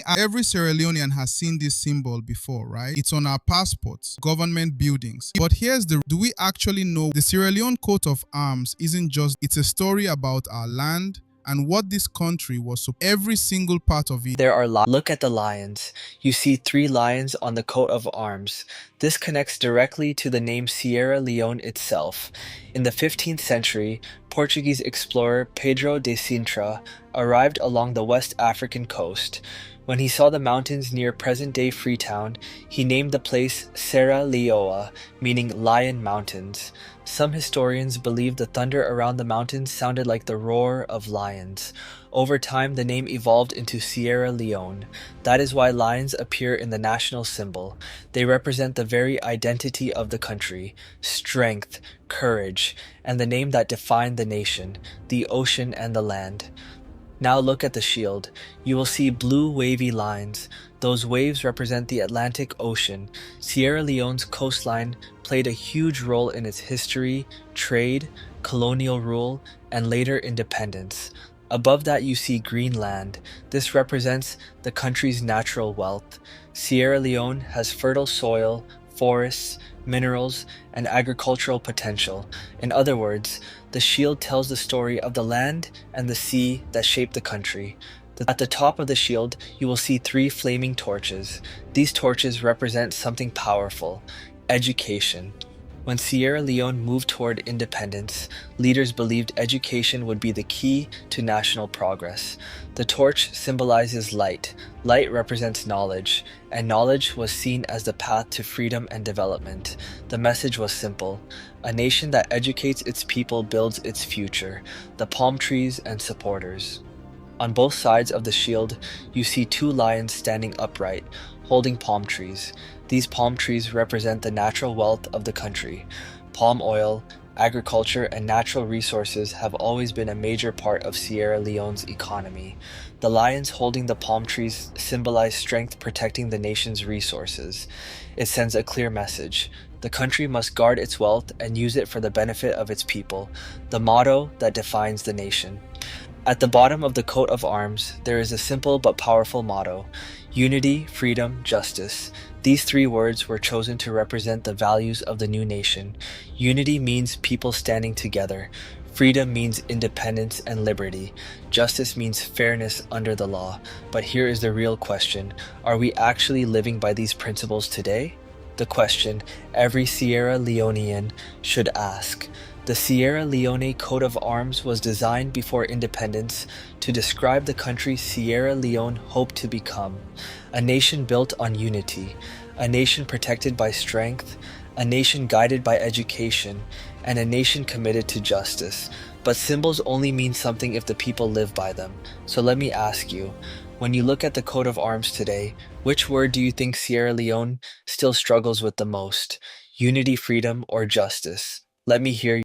Every Sierra Leonean has seen this symbol before, right? It's on our passports, government buildings. But here's the, do we actually know the Sierra Leone coat of arms isn't just, it's a story about our land and what this country was, so every single part of it. There are Look at the lions. You see three lions on the coat of arms. This connects directly to the name Sierra Leone itself. In the 15th century, Portuguese explorer Pedro de Sintra arrived along the West African coast. When he saw the mountains near present-day Freetown, he named the place Serra Leoa, meaning Lion Mountains. Some historians believe the thunder around the mountains sounded like the roar of lions. Over time, the name evolved into Sierra Leone. That is why lions appear in the national symbol. They represent the very identity of the country, strength, courage, and the name that defined the nation, the ocean and the land. Now look at the shield. You will see blue wavy lines. Those waves represent the Atlantic Ocean. Sierra Leone's coastline played a huge role in its history, trade, colonial rule, and later independence. Above that you see green land. This represents the country's natural wealth. Sierra Leone has fertile soil, forests, minerals, and agricultural potential. In other words, the shield tells the story of the land and the sea that shaped the country. At the top of the shield, you will see three flaming torches. These torches represent something powerful: education. When Sierra Leone moved toward independence, leaders believed education would be the key to national progress. The torch symbolizes light. Light represents knowledge, and knowledge was seen as the path to freedom and development. The message was simple: a nation that educates its people builds its future. The palm trees and supporters. On both sides of the shield, you see two lions standing upright, holding palm trees. These palm trees represent the natural wealth of the country. Palm oil, agriculture, and natural resources have always been a major part of Sierra Leone's economy. The lions holding the palm trees symbolize strength protecting the nation's resources. It sends a clear message: the country must guard its wealth and use it for the benefit of its people, the motto that defines the nation. At the bottom of the coat of arms, there is a simple but powerful motto: unity, freedom, justice. These three words were chosen to represent the values of the new nation. Unity means people standing together. Freedom means independence and liberty. Justice means fairness under the law. But here is the real question: are we actually living by these principles today? The question every Sierra Leonean should ask. The Sierra Leone coat of arms was designed before independence to describe the country Sierra Leone hoped to become: a nation built on unity, a nation protected by strength, a nation guided by education, and a nation committed to justice. But symbols only mean something if the people live by them. So let me ask you, when you look at the coat of arms today, which word do you think Sierra Leone still struggles with the most? Unity, freedom, or justice? Let me hear